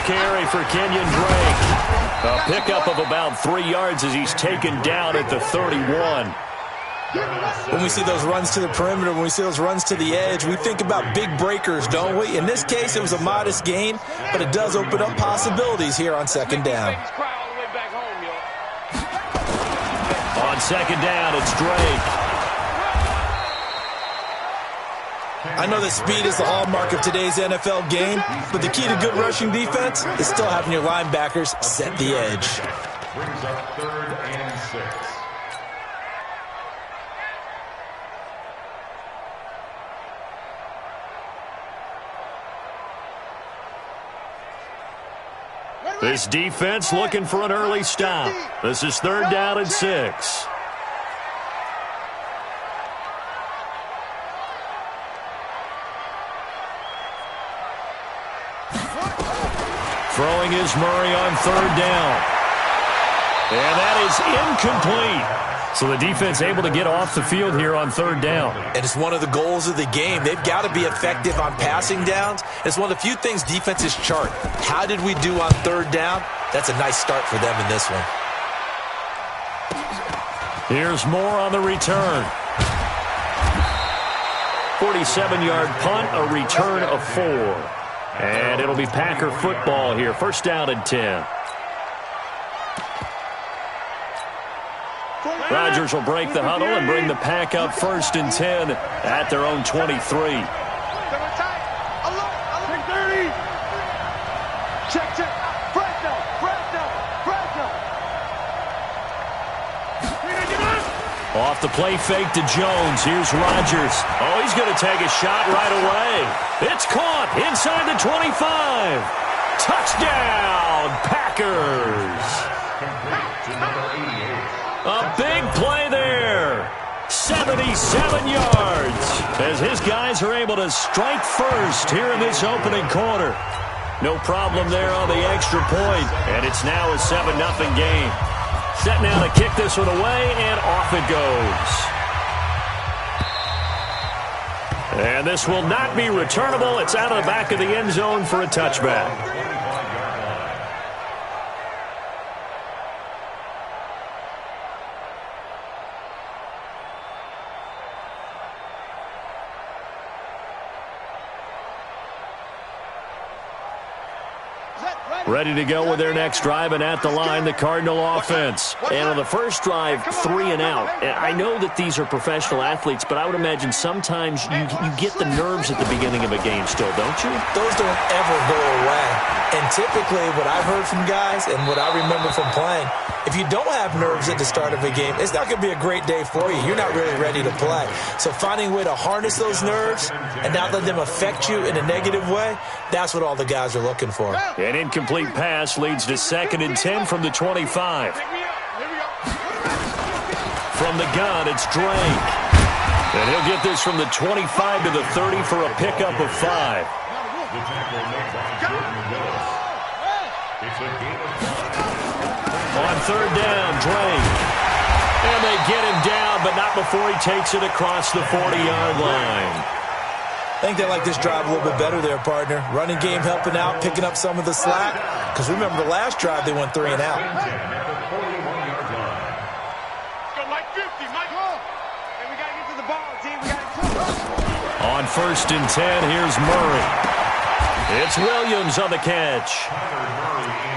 carry for Kenyon Drake. A pickup of about 3 yards as he's taken down at the 31. When we see those runs to the perimeter, when we see those runs to the edge, we think about big breakers, don't we? In this case, it was a modest gain, but it does open up possibilities here on second down. On second down, it's Drake. I know that speed is the hallmark of today's NFL game, but the key to good rushing defense is still having your linebackers set the edge. Brings up 3rd and 6. This defense looking for an early stop. This is 3rd down and 6. Throwing is Murray on 3rd down. And that is incomplete. So the defense able to get off the field here on 3rd down. And it's one of the goals of the game. They've got to be effective on passing downs. It's one of the few things defenses chart. How did we do on 3rd down? That's a nice start for them in this one. Here's Moore on the return. 47-yard punt, a return of 4. And it'll be Packer football here. 1st down and 10. Rodgers will break the huddle and bring the Pack up 1st and 10 at their own 23. Off the play fake to Jones. Here's Rodgers. Oh, he's going to take a shot right away. It's caught inside the 25. Touchdown, Packers. A big play there. 77 yards as his guys are able to strike first here in this opening quarter. No problem there on the extra point, and it's now a 7-0 game. Set now to kick this one away, and off it goes. And this will not be returnable. It's out of the back of the end zone for a touchback. Ready to go with their next drive, and at the line, the Cardinal offense. And on the first drive, 3 and out. I know that these are professional athletes, but I would imagine sometimes you get the nerves at the beginning of a game still, don't you? Those don't ever go away. And typically, what I've heard from guys and what I remember from playing, if you don't have nerves at the start of a game, it's not going to be a great day for you. You're not really ready to play. So finding a way to harness those nerves and not let them affect you in a negative way, that's what all the guys are looking for. An incomplete pass leads to 2nd and 10 from the 25. From the gun, it's Drake. And he'll get this from the 25 to the 30 for a pickup of 5. On 3rd down, Drake. And they get him down, but not before he takes it across the 40-yard line. I think they like this drive a little bit better there, partner. Running game helping out, picking up some of the slack. Because remember, the last drive, they went 3 and out. On 1st and 10, here's Murray. It's Williams on the catch.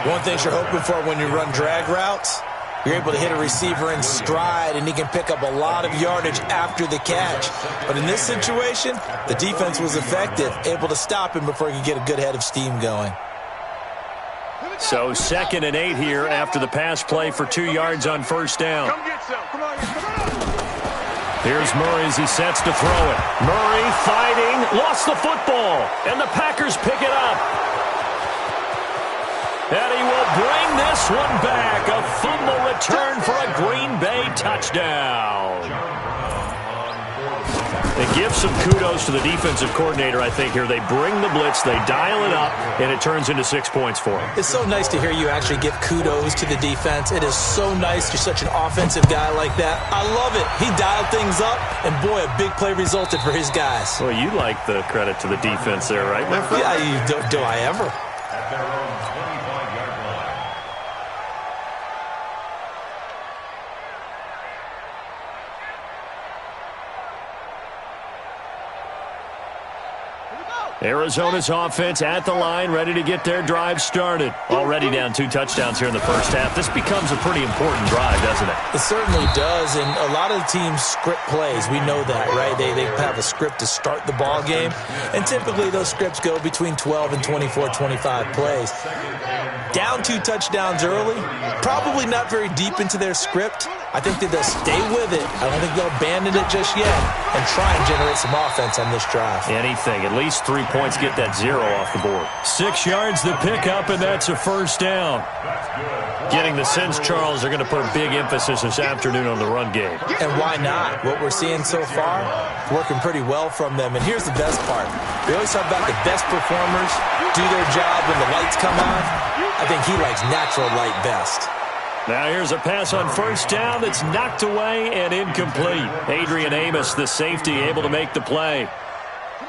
One thing you're hoping for when you run drag routes, you're able to hit a receiver in stride, and he can pick up a lot of yardage after the catch. But in this situation, the defense was effective, able to stop him before he could get a good head of steam going. So 2nd and 8 here after the pass play for 2 yards on 1st down. Come get some. Come on. Here's Murray as he sets to throw it. Murray fighting, lost the football, and the Packers pick it up. And he will bring this one back. A fumble return for a Green Bay touchdown. They give some kudos to the defensive coordinator, I think, here. They bring the blitz, they dial it up, and it turns into 6 points for them. It's so nice to hear you actually give kudos to the defense. It is so nice. You're such an offensive guy like that. I love it. He dialed things up, and boy, a big play resulted for his guys. Well, you like the credit to the defense there, right, my friend? Yeah, do I ever? At their own Arizona's offense at the line, ready to get their drive started. Already down 2 touchdowns here in the first half. This becomes a pretty important drive, doesn't it? It certainly does, and a lot of the teams script plays. We know that, right? They have a script to start the ball game, and typically those scripts go between 12 and 24, 25 plays. Down 2 touchdowns early, probably not very deep into their script. I think that they'll stay with it. I don't think they'll abandon it just yet and try and generate some offense on this drive. Anything. At least 3 points, get that 0 off the board. 6 yards the pickup, and that's a first down. Getting the sense, Charles, they're going to put a big emphasis this afternoon on the run game. And why not? What we're seeing so far, working pretty well from them. And here's the best part. We always talk about the best performers do their job when the lights come on. I think he likes natural light best. Now here's a pass on first down that's knocked away and incomplete. Adrian Amos, the safety, able to make the play.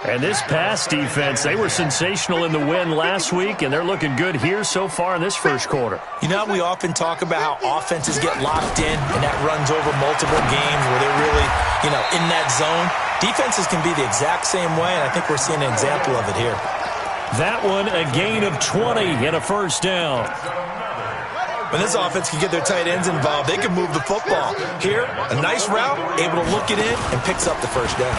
And this pass defense, they were sensational in the win last week, and they're looking good here so far in this first quarter. You know, we often talk about how offenses get locked in, and that runs over multiple games where they're really, in that zone. Defenses can be the exact same way, and I think we're seeing an example of it here. That one, a gain of 20 and a first down. When this offense can get their tight ends involved, they can move the football. Here, a nice route, able to look it in, and picks up the first down.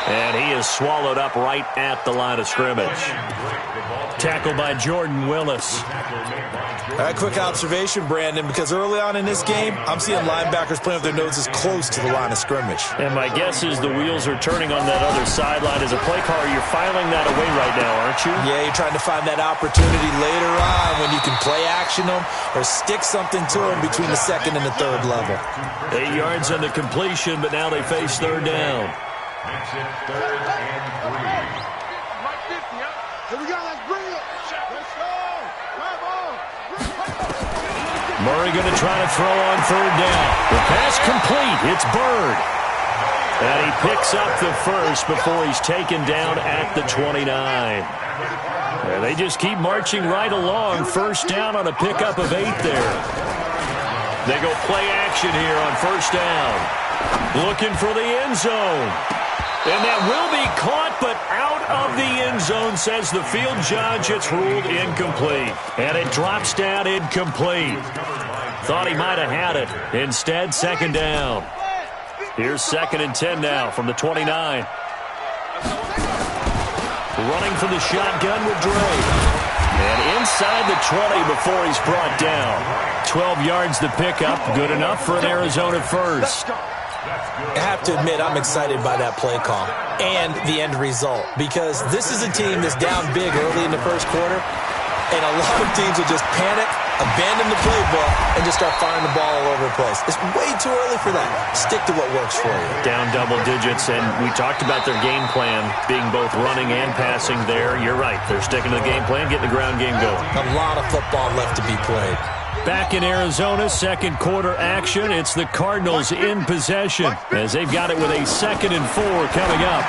And he is swallowed up right at the line of scrimmage. Tackled by Jordan Willis. All right, quick observation, Brandon, because early on in this game, I'm seeing linebackers playing with their noses close to the line of scrimmage. And my guess is the wheels are turning on that other sideline. As a play caller, you're filing that away right now, aren't you? Yeah, you're trying to find that opportunity later on when you can play action them or stick something to them between the second and the third level. 8 yards on the completion, but now they face third down. Makes it 3rd and 3. Here we go, let's bring it. Let's go. Murray going to try to throw on third down. The pass complete. It's Bird. And he picks up the first before he's taken down at the 29. And they just keep marching right along. First down on a pickup of 8 there. They go play action here on first down. Looking for the end zone. And that will be caught, but out of the end zone, says the field judge. It's ruled incomplete. And it drops down incomplete. Thought he might have had it. Instead, second down. Here's 2nd and 10 now from the 29. Running for the shotgun with Drake. And inside the 20 before he's brought down. 12 yards the pickup. Good enough for an Arizona first. I have to admit, I'm excited by that play call and the end result because this is a team that's down big early in the first quarter, and a lot of teams will just panic, abandon the playbook, and just start firing the ball all over the place. It's way too early for that. Stick to what works for you. Down double digits, and we talked about their game plan being both running and passing there. You're right. They're sticking to the game plan, getting the ground game going. A lot of football left to be played. Back in Arizona, second quarter action. It's the Cardinals in possession as they've got it with a 2nd and 4 coming up.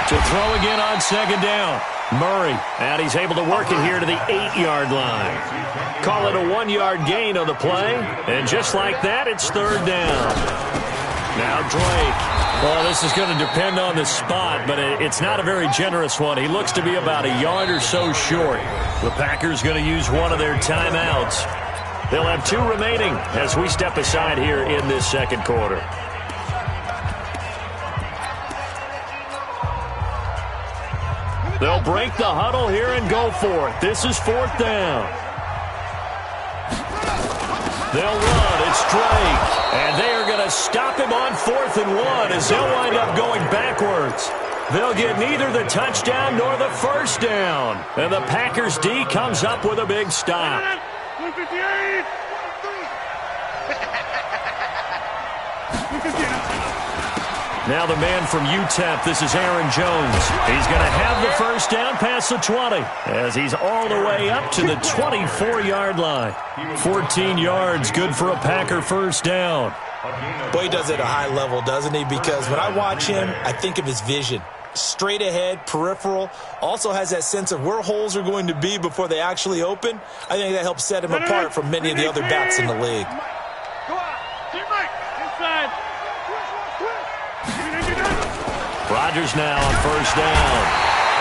To throw again on second down. Murray, and he's able to work it here to the 8-yard line. Call it a 1-yard gain on the play, and just like that, it's third down. Now Drake. Well, this is going to depend on the spot, but it's not a very generous one. He looks to be about a yard or so short. The Packers going to use one of their timeouts. They'll have 2 remaining as we step aside here in this second quarter. They'll break the huddle here and go for it. This is 4th down. They'll run. It's Drake. And they are going to stop him on 4th and 1 as they'll wind up going backwards. They'll get neither the touchdown nor the first down. And the Packers D comes up with a big stop. 158. Now the man from UTEP, this is Aaron Jones. He's going to have the first down past the 20 as he's all the way up to the 24-yard line. 14 yards, good for a Packer first down. Boy, he does it at a high level, doesn't he? Because when I watch him, I think of his vision. Straight ahead, peripheral, also has that sense of where holes are going to be before they actually open. I think that helps set him apart from many of the other backs in the league. Rodgers now on first down.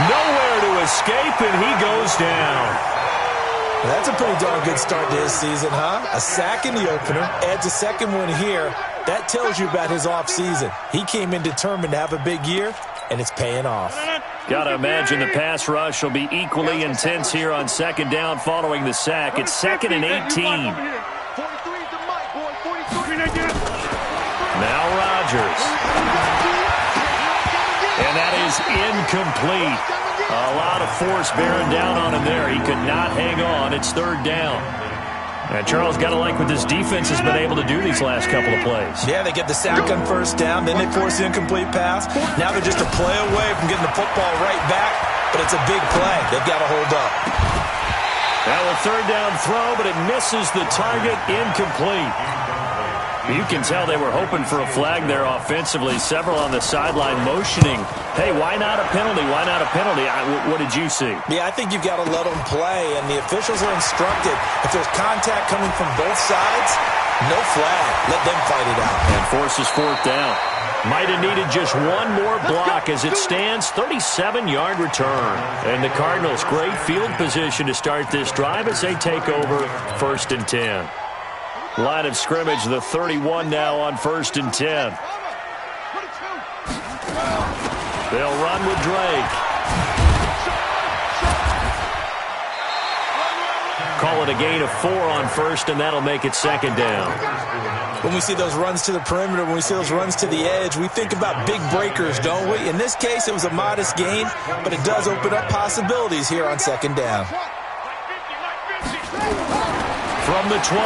Nowhere to escape, and he goes down. That's a pretty darn good start to his season, huh? A sack in the opener, adds a second one here. That tells you about his offseason. He came in determined to have a big year, and it's paying off. Got to imagine the pass rush will be equally intense here on second down following the sack. It's 2nd and 18. Now Rodgers. And that is incomplete. A lot of force bearing down on him there. He could not hang on. It's 3rd down. And Charles, got to like what this defense has been able to do these last couple of plays. Yeah, they get the sack on first down, then they force the incomplete pass. Now they're just a play away from getting the football right back, but it's a big play. They've got to hold up. Now a 3rd down throw, but it misses the target, incomplete. You can tell they were hoping for a flag there offensively. Several on the sideline motioning, hey, why not a penalty? Why not a penalty? What did you see? Yeah, I think you've got to let them play, and the officials are instructed. If there's contact coming from both sides, no flag. Let them fight it out. And forces 4th down. Might have needed just one more block as it stands. 37-yard return. And the Cardinals, great field position to start this drive as they take over 1st and 10. Line of scrimmage, the 31 now on 1st and 10. They'll run with Drake. Call it a gain of 4 on 1st, and that'll make it 2nd down. When we see those runs to the perimeter, when we see those runs to the edge, we think about big breakers, don't we? In this case, it was a modest gain, but it does open up possibilities here on 2nd down. From the 27,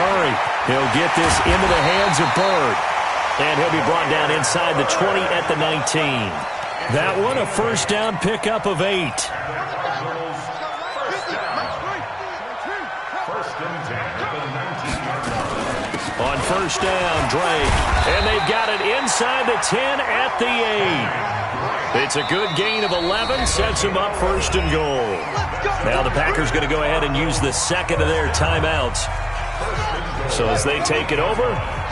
Murray. He'll get this into the hands of Bird. And he'll be brought down inside the 20 at the 19. That one, a 1st down pickup of 8. On 1st down, Drake. And they've got it inside the 10 at the 8. It's a good gain of 11, sets them up 1st and goal. Now the Packers going to go ahead and use the second of their timeouts. So as they take it over,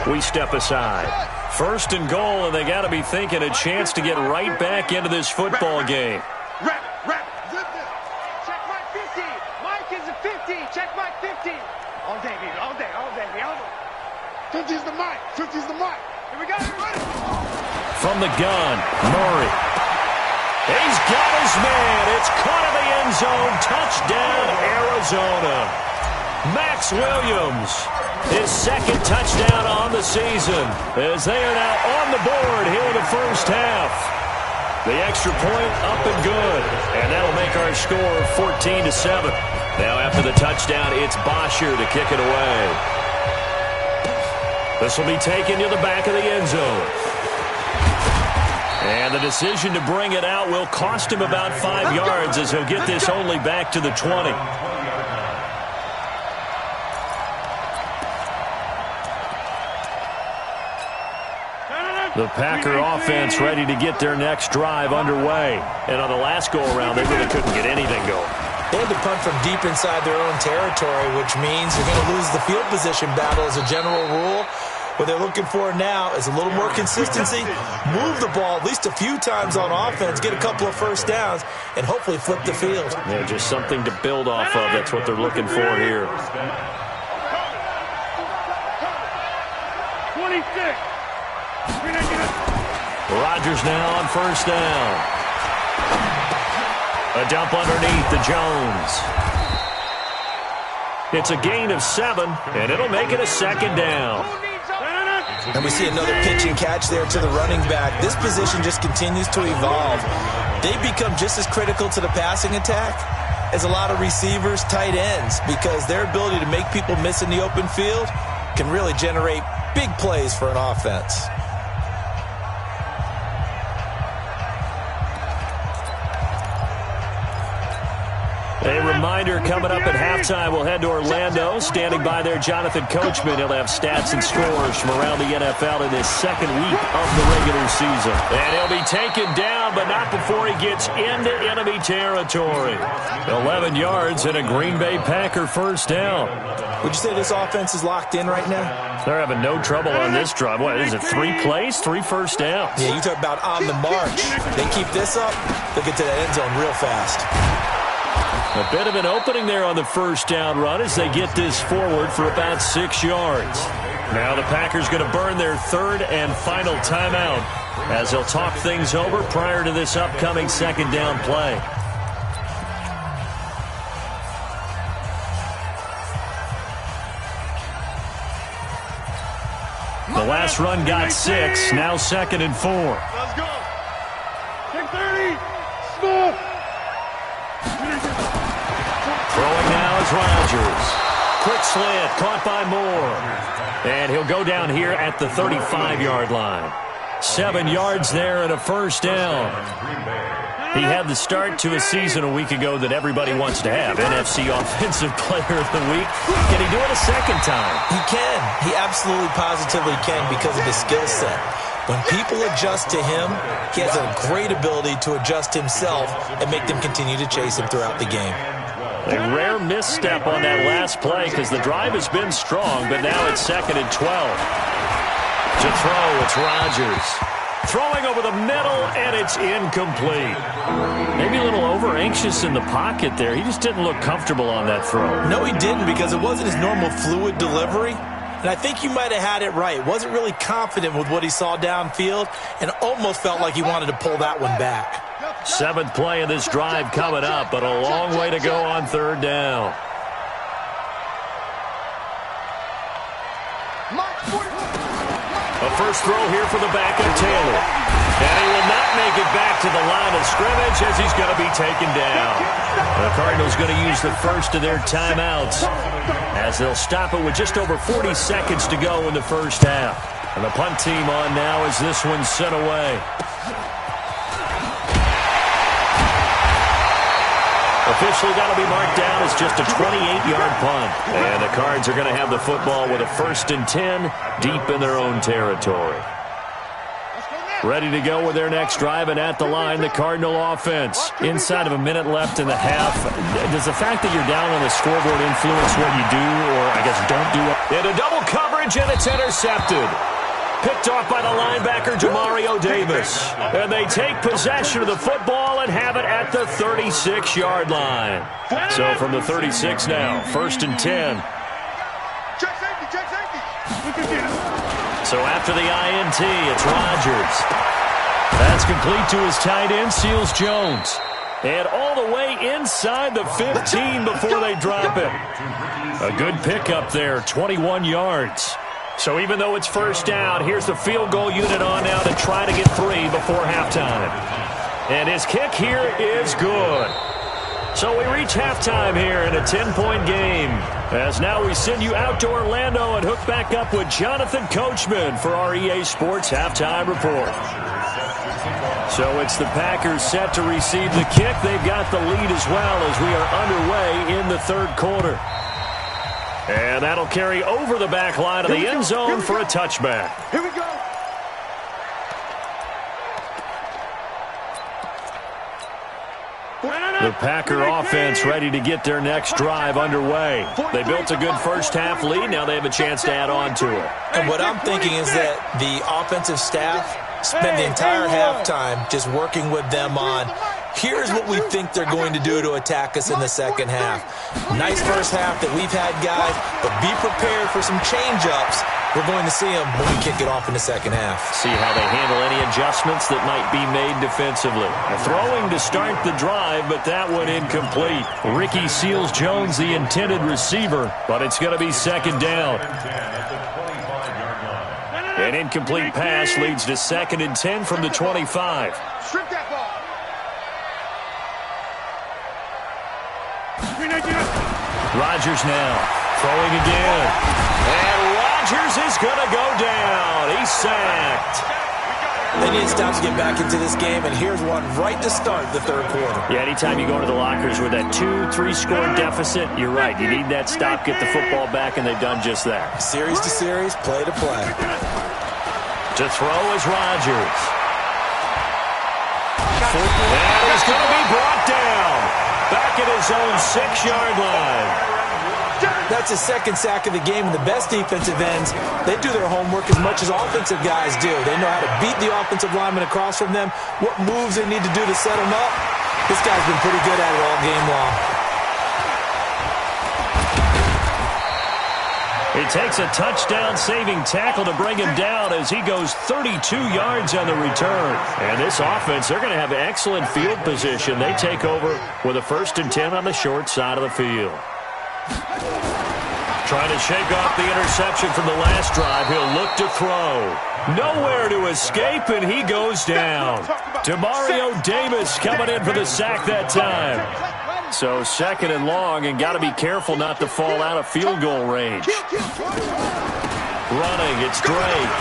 we step aside. 1st and goal, and they got to be thinking a chance to get right back into this football game. Check Mike 50. Mike is a 50. Check Mike 50. All day, baby. All day. 50's the Mike. 50's the Mike. Here we go. From the gun, Murray. He's got his man. It's caught in the end zone. Touchdown, Arizona. Max Williams, his 2nd touchdown on the season, as they are now on the board here in the 1st half. The extra point up and good, and that'll make our score 14-7. Now after the touchdown, it's Bosher to kick it away. This will be taken to the back of the end zone. And the decision to bring it out will cost him about 5 yards as he'll get this only back to the 20. The Packer offense ready to get their next drive underway. And on the last go-around, they really couldn't get anything going. They had to punt from deep inside their own territory, which means they're going to lose the field position battle as a general rule. What they're looking for now is a little more consistency, move the ball at least a few times on offense, get a couple of 1st downs, and hopefully flip the field. Yeah, just something to build off of. That's what they're looking for here. 26. Rodgers now on 1st down. A dump underneath to Jones. It's a gain of 7, and it'll make it a 2nd down. And we see another pitch and catch there to the running back. This position just continues to evolve. They become just as critical to the passing attack as a lot of receivers, tight ends, because their ability to make people miss in the open field can really generate big plays for an offense. A reminder, coming up at halftime, we'll head to Orlando. Standing by there, Jonathan Coachman. He'll have stats and scores from around the NFL in his second week of the regular season. And he'll be taken down, but not before he gets into enemy territory. 11 yards and a Green Bay Packer first down. Would you say this offense is locked in right now? They're having no trouble on this drive. What is it, 3 plays, 3 first downs? Yeah, you talk about on the march. They keep this up, they'll get to that end zone real fast. A bit of an opening there on the first down run as they get this forward for about 6 yards. Now the Packers going to burn their third and final timeout as they'll talk things over prior to this upcoming second down play. The last run got 6, now 2nd and 4. Let's go. Take 30. Small. Throwing now is Rodgers. Quick slant, caught by Moore. And he'll go down here at the 35-yard line. 7 yards there and a first down. He had the start to a season a week ago that everybody wants to have. NFC Offensive Player of the Week. Can he do it a second time? He can. He absolutely positively can because of his skill set. When people adjust to him, he has a great ability to adjust himself and make them continue to chase him throughout the game. A rare misstep on that last play because the drive has been strong, but now it's 2nd and 12. To throw, it's Rodgers. Throwing over the middle, and it's incomplete. Maybe a little over-anxious in the pocket there. He just didn't look comfortable on that throw. No, he didn't because it wasn't his normal fluid delivery. And I think you might have had it right. Wasn't really confident with what he saw downfield and almost felt like he wanted to pull that one back. 7th play of this drive coming up, but a long way to go on third down. A first throw here for the backup, Taylor. And he will not make it back to the line of scrimmage as he's going to be taken down. The Cardinals going to use the first of their timeouts as they'll stop it with just over 40 seconds to go in the first half. And the punt team on now as this one's sent away. Officially got to be marked down as just a 28-yard punt. And the Cards are going to have the football with a 1st and 10 deep in their own territory. Ready to go with their next drive, and at the line, the Cardinal offense. Inside of a minute left in the half. Does the fact that you're down on the scoreboard influence what you do, or I guess don't do? Into double coverage, and it's intercepted. Picked off by the linebacker, Jamario Davis. And they take possession of the football and have it at the 36-yard line. So from the 36 now, 1st and 10. Check safety, check safety. So after the INT, it's Rodgers. That's complete to his tight end, Seals Jones. And all the way inside the 15 before they drop it. A good pickup there, 21 yards. So even though it's first down, here's the field goal unit on now to try to get 3 before halftime. And his kick here is good. So we reach halftime here in a 10-point game. As now we send you out to Orlando and hook back up with Jonathan Coachman for our EA Sports Halftime Report. So it's the Packers set to receive the kick. They've got the lead as well as we are underway in the third quarter. And that'll carry over the back line of the end zone for a touchback. Here we go. The Packer offense ready to get their next drive underway. They built a good first half lead. Now they have a chance to add on to it. And what I'm thinking is that the offensive staff spend the entire halftime just working with them on, here's what we think they're going to do to attack us in the second half. Nice first half that we've had, guys, but be prepared for some change-ups. We're going to see them when we kick it off in the second half. See how they handle any adjustments that might be made defensively. Throwing to start the drive, but that one incomplete. Ricky Seals-Jones, the intended receiver, but it's going to be second down. An incomplete pass leads to 2nd and 10 from the 25. Strip that ball. Rodgers now throwing again. And Rodgers is going to go down. He's sacked. They need to stop to get back into this game, and here's one right to start the third quarter. Yeah, anytime you go into the lockers with that 2-3 score deficit, you're right. You need that stop, get the football back, and they've done just that. Series to series, play to play. To throw is Rodgers. And he's going to be brought down. Back at his own 6-yard line. That's his second sack of the game, and the best defensive ends, they do their homework as much as offensive guys do. They know how to beat the offensive lineman across from them, what moves they need to do to set them up. This guy's been pretty good at it all game long. He takes a touchdown-saving tackle to bring him down as he goes 32 yards on the return. And this offense, they're going to have excellent field position. They take over with a 1st and 10 on the short side of the field. Trying to shake off the interception from the last drive. He'll look to throw. Nowhere to escape, and he goes down. Demario Davis coming in for the sack that time. So 2nd and long, and got to be careful not to fall out of field goal range. Running, it's Drake.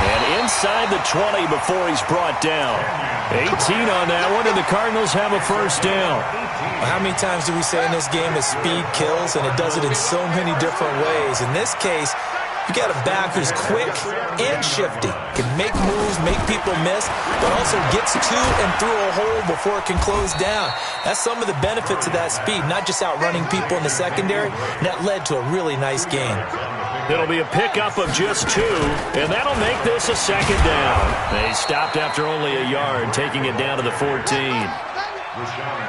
And inside the 20 before he's brought down. 18 on that one, and the Cardinals have a 1st down. How many times do we say in this game that speed kills, and it does it in so many different ways? In this case, you got a back who's quick and shifty, can make moves, make people miss, but also gets to and through a hole before it can close down. That's some of the benefits of that speed, not just outrunning people in the secondary, and that led to a really nice game. It'll be a pickup of just 2, and that'll make this a 2nd down. They stopped after only a yard, taking it down to the 14.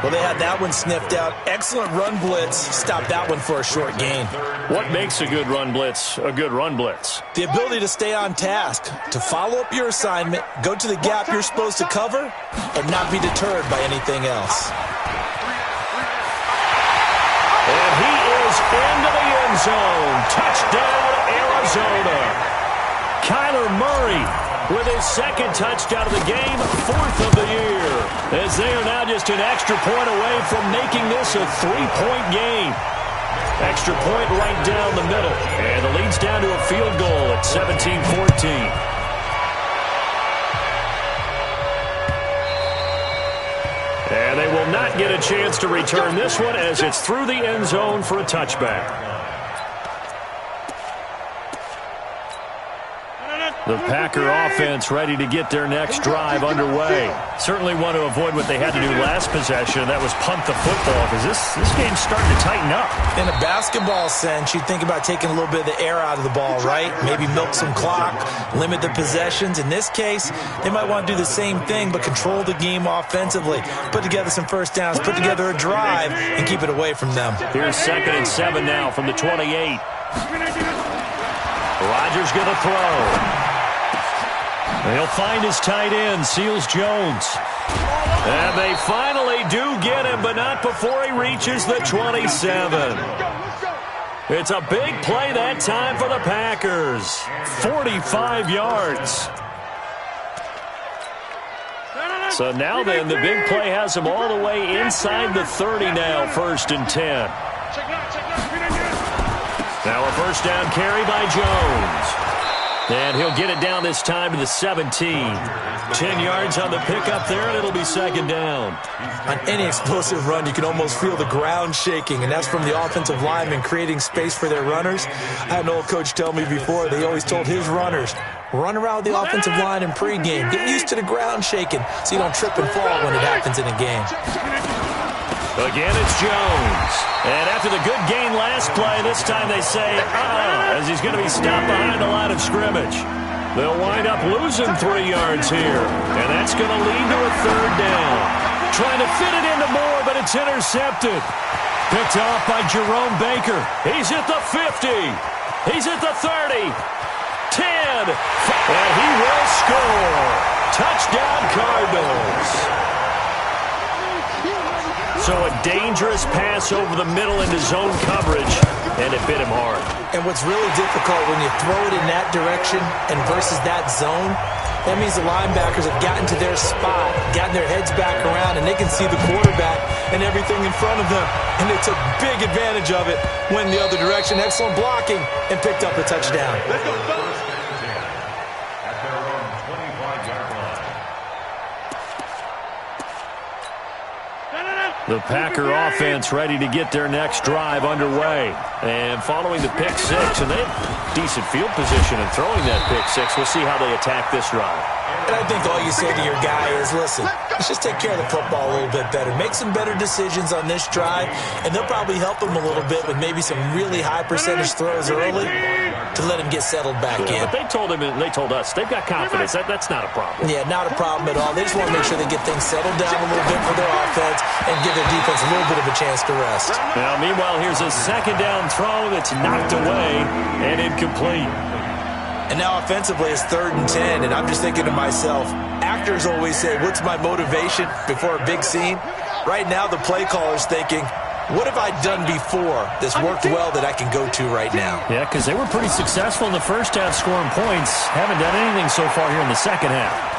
Well, they had that one sniffed out. Excellent run blitz. Stopped that one for a short gain. What makes a good run blitz a good run blitz? The ability to stay on task, to follow up your assignment, go to the gap you're supposed to cover, and not be deterred by anything else. And he is into the end zone. Touchdown, Arizona. Kyler Murray with his 2nd touchdown of the game, 4th of the year, as they are now just an extra point away from making this a 3-point game. Extra point right down the middle, and the lead's down to a field goal at 17-14. And they will not get a chance to return this one as it's through the end zone for a touchback. The Packer offense ready to get their next drive underway. Certainly want to avoid what they had to do last possession, and that was punt the football, because this game's starting to tighten up. In a basketball sense, you think about taking a little bit of the air out of the ball, right? Maybe milk some clock, limit the possessions. In this case, they might want to do the same thing, but control the game offensively. Put together some 1st downs, put together a drive, and keep it away from them. Here's 2nd and 7 now from the 28. Rodgers going to throw. He'll find his tight end, Seals Jones. And they finally do get him, but not before he reaches the 27. It's a big play that time for the Packers. 45 yards. So now then, the big play has him all the way inside the 30 now, 1st and 10. Now a 1st down carry by Jones. And he'll get it down this time to the 17. 10 yards on the pickup there, and it'll be 2nd down. On any explosive run, you can almost feel the ground shaking, and that's from the offensive linemen creating space for their runners. I had an old coach tell me before, they always told his runners, run around the offensive line in pregame. Get used to the ground shaking so you don't trip and fall when it happens in a game. Again, it's Jones. And after the good gain last play, this time they say, as he's going to be stopped behind the line of scrimmage. They'll wind up losing 3 yards here. And that's going to lead to a 3rd down. Trying to fit it into Moore, but it's intercepted. Picked off by Jerome Baker. He's at the 50. He's at the 30. 10. And he will score. Touchdown, Cardinals. So a dangerous pass over the middle into zone coverage, and it bit him hard. And what's really difficult when you throw it in that direction and versus that zone, that means the linebackers have gotten to their spot, gotten their heads back around, and they can see the quarterback and everything in front of them. And they took big advantage of it, went the other direction, excellent blocking, and picked up a touchdown. The Packer offense ready to get their next drive underway. And following the pick six, and they have decent field position in throwing that pick six. We'll see how they attack this drive. And I think all you say to your guy is, listen, let's just take care of the football a little bit better. Make some better decisions on this drive, and they'll probably help him a little bit with maybe some really high percentage throws early to let him get settled back in. But they told him, and they told us, they've got confidence. That's not a problem. Yeah, not a problem at all. They just want to make sure they get things settled down a little bit for their offense and give their defense a little bit of a chance to rest. Now, meanwhile, here's a second down throw that's knocked away and incomplete. And now offensively it's 3rd and 10, and I'm just thinking to myself, actors always say, what's my motivation before a big scene? Right now the play caller's thinking, what have I done before this worked well that I can go to right now? Yeah, because they were pretty successful in the first half scoring points. Haven't done anything so far here in the second half.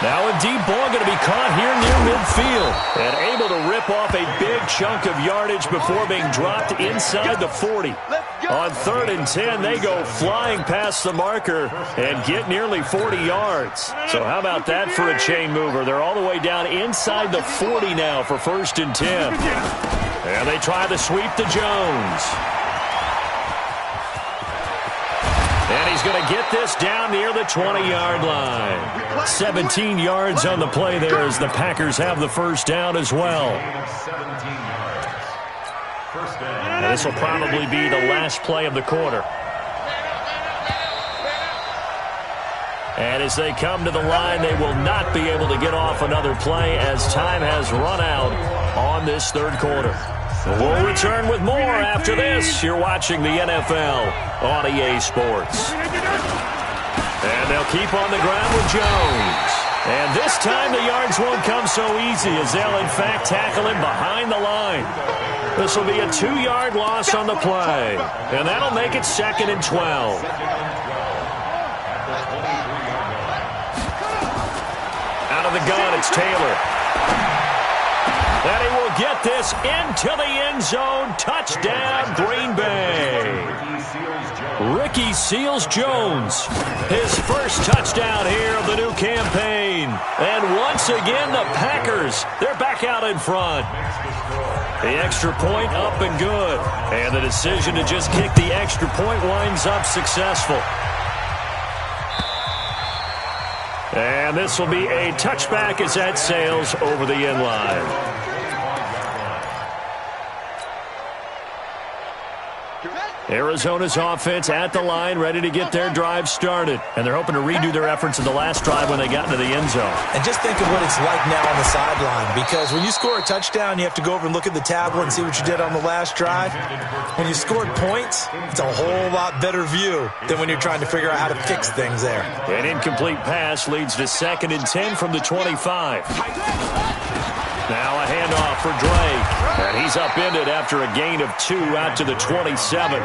Now a deep ball going to be caught here near midfield. And able to rip off a big chunk of yardage before being dropped inside the 40. On 3rd and 10, they go flying past the marker and get nearly 40 yards. So how about that for a chain mover? They're all the way down inside the 40 now for 1st and 10. And they try the sweep to Jones. And he's going to get this down near the 20-yard line. 17 yards on the play there as the Packers have the first down as well. And this will probably be the last play of the quarter. And as they come to the line, they will not be able to get off another play as time has run out on this 3rd quarter. We'll return with more after this. You're watching the NFL on EA Sports. And they'll keep on the ground with Jones. And this time the yards won't come so easy as they'll in fact tackle him behind the line. This will be a 2-yard loss on the play. And that'll make it 2nd and 12. Out of the gun, it's Taylor. And he will get this into the end zone. Touchdown, Green Bay. Ricky Seals-Jones, his first touchdown here of the new campaign. And once again, the Packers, they're back out in front. The extra point up and good. And the decision to just kick the extra point winds up successful. And this will be a touchback as that sails over the end line. Arizona's offense at the line, ready to get their drive started. And they're hoping to redo their efforts in the last drive when they got into the end zone. And just think of what it's like now on the sideline, because when you score a touchdown, you have to go over and look at the tablet and see what you did on the last drive. When you scored points, it's a whole lot better view than when you're trying to figure out how to fix things there. An incomplete pass leads to 2nd and 10 from the 25. Now a handoff for Drake. And he's upended after a gain of 2 out to the 27.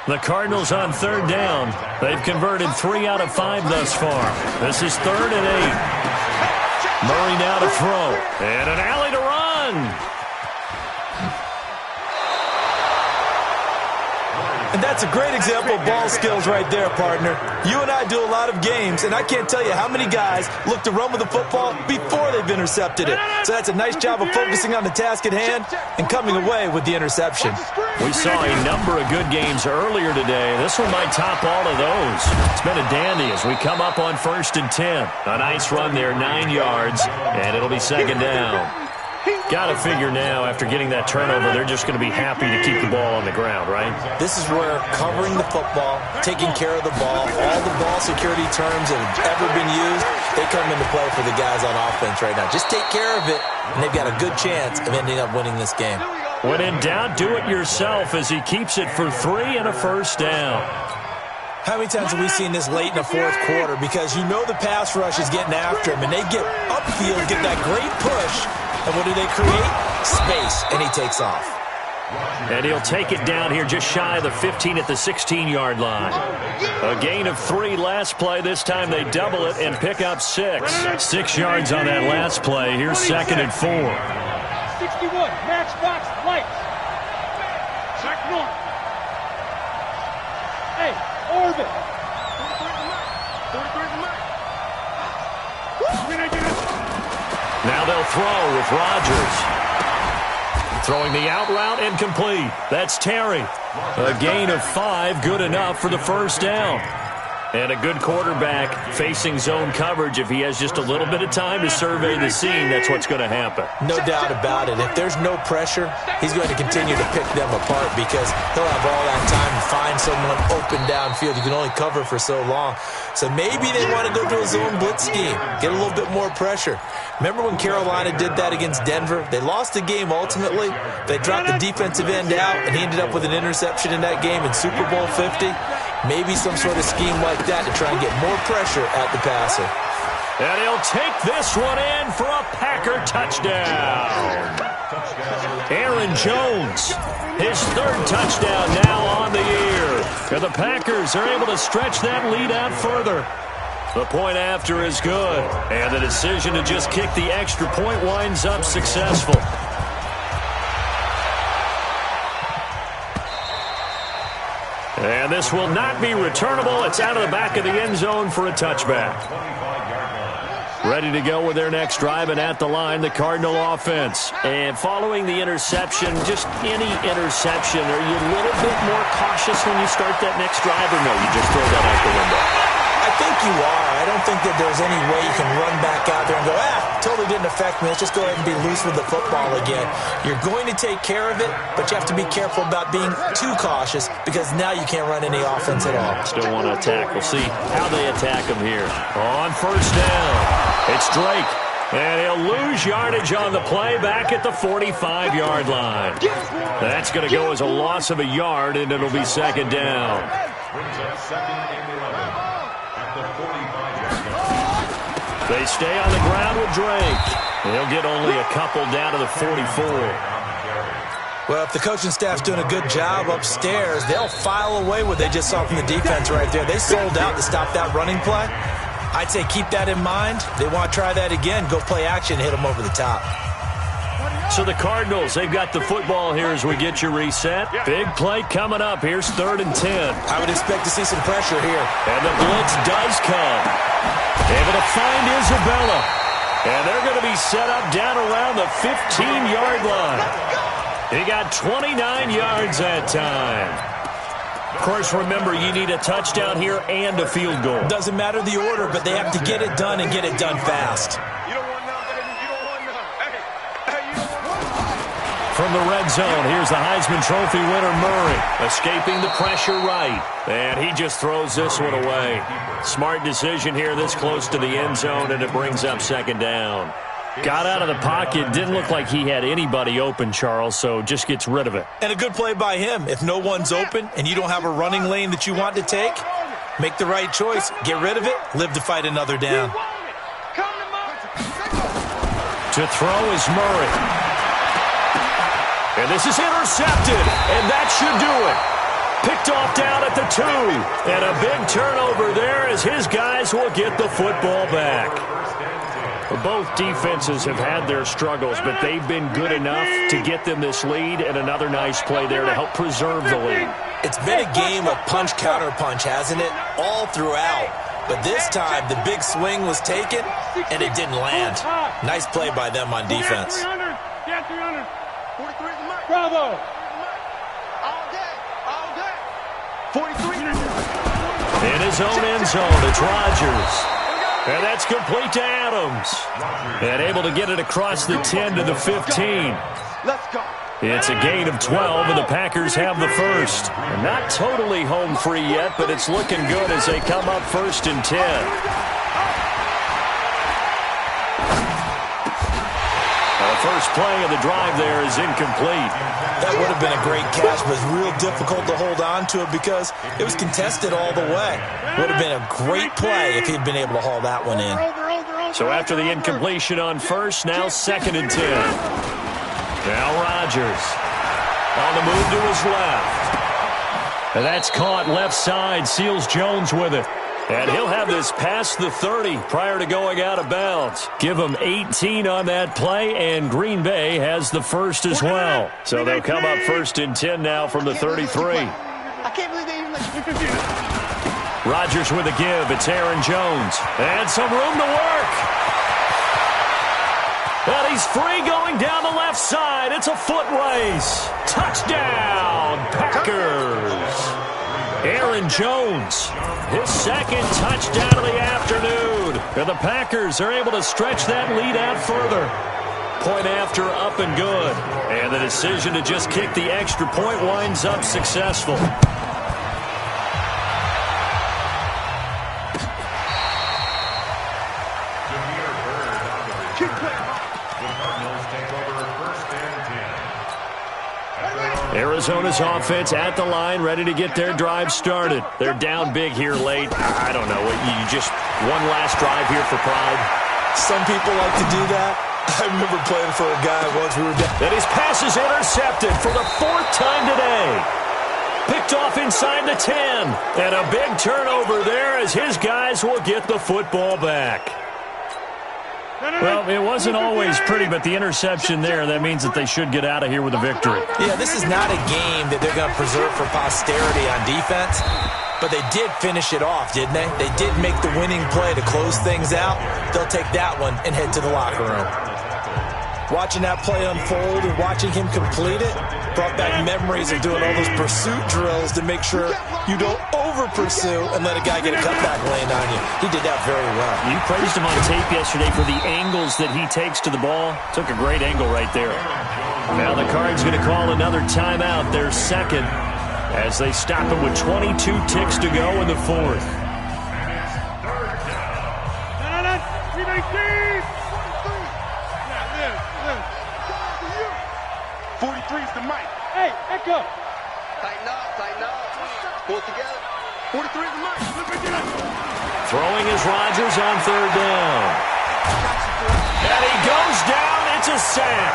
The Cardinals on 3rd down. They've converted 3 out of 5 thus far. This is 3rd and 8. Murray now to throw. And an alley to run. And that's a great example of ball skills right there, partner. You and I do a lot of games, and I can't tell you how many guys look to run with the football before they've intercepted it. So that's a nice job of focusing on the task at hand and coming away with the interception. We saw a number of good games earlier today. This one might top all of those. It's been a dandy as we come up on 1st and 10. A nice run there, 9 yards, and it'll be 2nd down. Got to figure now, after getting that turnover, they're just going to be happy to keep the ball on the ground, right? This is where covering the football, taking care of the ball, all the ball security terms that have ever been used, they come into play for the guys on offense right now. Just take care of it, and they've got a good chance of ending up winning this game. When in doubt, do it yourself as he keeps it for 3 and a first down. How many times have we seen this late in the 4th quarter? Because you know the pass rush is getting after him, and they get upfield, get that great push. And what do they create? Space, and he takes off. And he'll take it down here just shy of the 15 at the 16-yard line. A gain of 3 last play. This time they double it and pick up 6. 6 yards on that last play. Here's 2nd and 4. 61, matchbox lights. Check 1. Hey, orbit. Now they'll throw with Rodgers. Throwing the out route, incomplete. That's Terry. A gain of 5, good enough for the first down. And a good quarterback facing zone coverage. If he has just a little bit of time to survey the scene, that's what's going to happen. No doubt about it. If there's no pressure, he's going to continue to pick them apart because he'll have all that time to find someone open downfield. You can only cover for so long. So maybe they want to go to a zone blitz scheme, get a little bit more pressure. Remember when Carolina did that against Denver? They lost the game ultimately. They dropped the defensive end out, and he ended up with an interception in that game in Super Bowl 50. Maybe some sort of scheme like that to try and get more pressure at the passer. And he'll take this one in for a Packer touchdown. Aaron Jones, his 3rd touchdown now on the year. And the Packers are able to stretch that lead out further. The point after is good. And the decision to just kick the extra point winds up successful. And this will not be returnable. It's out of the back of the end zone for a touchback. Ready to go with their next drive, and at the line, the Cardinal offense. And following the interception, just any interception, are you a little bit more cautious when you start that next drive, or no, you just throw that out the window? I think you are. I don't think that there's any way you can run back out there and go, totally didn't affect me. Let's just go ahead and be loose with the football again. You're going to take care of it, but you have to be careful about being too cautious because now you can't run any offense at all. Still want to attack. We'll see how they attack him here. On first down, it's Drake. And he'll lose yardage on the play back at the 45-yard line. That's going to go as a loss of a yard, and it'll be second down. Brings up 2nd and 11 at the 45-yard line. They stay on the ground with Drake. They'll get only a couple down to the 44. Well, if the coaching staff's doing a good job upstairs, they'll file away what they just saw from the defense right there. They sold out to stop that running play. I'd say keep that in mind. They want to try that again. Go play action, hit them over the top. So the Cardinals, they've got the football here as we get you reset. Big play coming up. Here's 3rd and 10. I would expect to see some pressure here. And the blitz does come. Able to find Isabella. And they're going to be set up down around the 15-yard line. He got 29 yards that time. Of course, remember, you need a touchdown here and a field goal. Doesn't matter the order, but they have to get it done and get it done fast. From the red zone, here's the Heisman Trophy winner, Murray, escaping the pressure right. And he just throws this one away. Smart decision here this close to the end zone, and it brings up second down. Got out of the pocket. Didn't look like he had anybody open, Charles, so just gets rid of it. And a good play by him. If no one's open and you don't have a running lane that you want to take, make the right choice. Get rid of it. Live to fight another down. To throw is Murray. And this is intercepted, and that should do it. Picked off down at the 2. And a big turnover there as his guys will get the football back. Both defenses have had their struggles, but they've been good enough to get them this lead, and another nice play there to help preserve the lead. It's been a game of punch-counter-punch, hasn't it? All throughout. But this time, the big swing was taken, and it didn't land. Nice play by them on defense. Bravo! All day, all day. 43. In his own end zone, it's Rodgers. And that's complete to Adams. And able to get it across the 10 to the 15. Let's go. It's a gain of 12, and the Packers have the first. And not totally home free yet, but it's looking good as they come up 1st and 10. The first play of the drive there is incomplete. That would have been a great catch, but it's real difficult to hold on to it because it was contested all the way. Would have been a great play if he'd been able to haul that one in. So after the incompletion on first, now 2nd and 10. Now Rodgers on the move to his left. And that's caught left side, Seals Jones with it. And he'll have this past the 30 prior to going out of bounds. Give him 18 on that play, and Green Bay has the first as well. So they'll come up 1st and 10 now from the 33. I can't believe they even let you. Rodgers with a give. It's Aaron Jones. And some room to work. he's free going down the left side. It's a foot race. Touchdown, Packers. Aaron Jones, his second touchdown of the afternoon. And the Packers are able to stretch that lead out further. Point after, up and good. And the decision to just kick the extra point winds up successful. Arizona's offense at the line, ready to get their drive started. They're down big here late. I don't know. You just one last drive here for pride. Some people like to do that. I remember playing for a guy once we were down. And his pass is intercepted for the 4th time today. Picked off inside the 10. And a big turnover there as his guys will get the football back. Well, it wasn't always pretty, but the interception there, that means that they should get out of here with a victory. Yeah, this is not a game that they're going to preserve for posterity on defense, but they did finish it off, didn't they? They did make the winning play to close things out. They'll take that one and head to the locker room. Watching that play unfold and watching him complete it brought back memories of doing all those pursuit drills to make sure you don't over-pursue and let a guy get a cutback lane on you. He did that very well. You praised him on tape yesterday for the angles that he takes to the ball. Took a great angle right there. Now the Cards going to call another timeout, their second, as they stop it with 22 ticks to go in the 4th. 43 is the mic. Hey, echo. Tighten up. Pull it together. 43 is the mic. Throwing is Rodgers on 3rd down. And he goes down. It's a sack.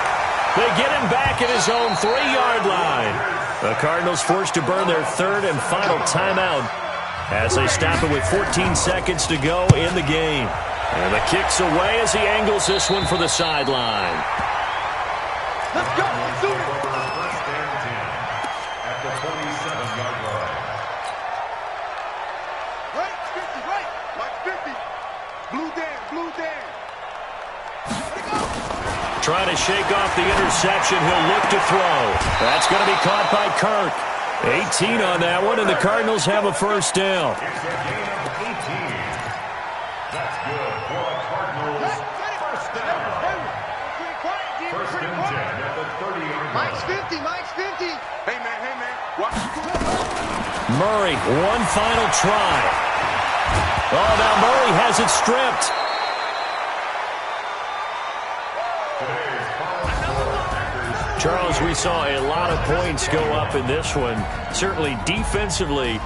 They get him back at his own 3-yard line. The Cardinals forced to burn their 3rd and final timeout as they stop it with 14 seconds to go in the game. And the kick's away as he angles this one for the sideline. Let's go. Let's do it. First and 10 at the 27-yard line. Right, 50, right. Like 50. Blue Dan. Let it go. Trying to shake off the interception. He'll look to throw. That's going to be caught by Kirk. 18 on that one, and the Cardinals have a first down. It's a gain of 18. That's good for the Cardinals. First down. First and 10 at the 30-yard line. Mike's 50. Hey, man. Watch. Murray, one final try. Oh, now Murray has it stripped. Charles, we saw a lot of points go up in this one. Certainly defensively,